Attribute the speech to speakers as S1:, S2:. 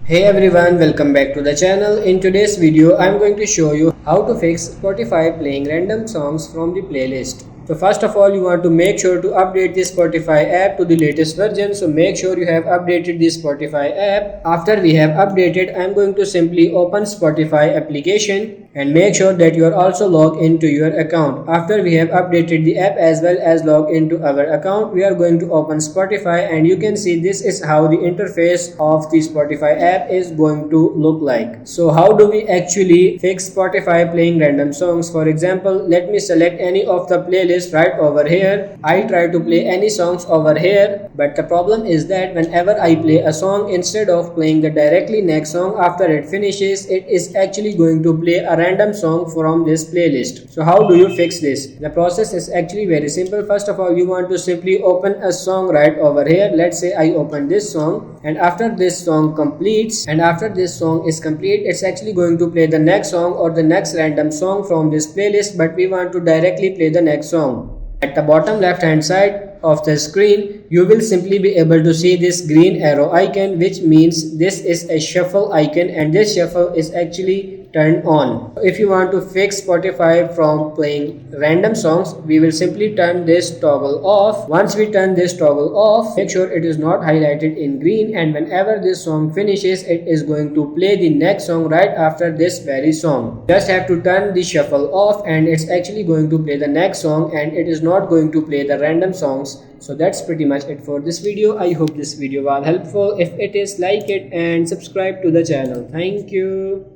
S1: Hey everyone, welcome back to the channel. In today's video, I'm going to show you how to fix Spotify playing random songs from the playlist. So first of all, you want to make sure to update the Spotify app to the latest version. So make sure you have updated the Spotify app. After we have updated, I'm going to simply open Spotify application and make sure that you are also logged into your account. After we have updated the app as well as logged into our account, we are going to open Spotify and you can see this is how the interface of the Spotify app is going to look like. So how do we actually fix Spotify playing random songs? For example, let me select any of the playlists right over here. I try to play any songs over here, but the problem is that whenever I play a song, instead of playing the directly next song after it finishes, it is actually going to play a random song from this playlist. So how do you fix this? The process is actually very simple. First of all, you want to simply open a song right over here. Let's say I open this song, and after this song completes and after this song is complete, it's actually going to play the next song or the next random song from this playlist, but we want to directly play the next song. At the bottom left hand side of the screen, you will simply be able to see this green arrow icon, which means this is a shuffle icon, and this shuffle is actually turned on. If you want to fix Spotify from playing random songs, we will simply turn this toggle off. Once we turn this toggle off, make sure it is not highlighted in green, and whenever this song finishes, it is going to play the next song right after this very song. Just have to turn the shuffle off and it's actually going to play the next song, and it is not going to play the random songs. So that's pretty much it for this video. I hope this video was helpful. If it is, like it and subscribe to the channel. Thank you.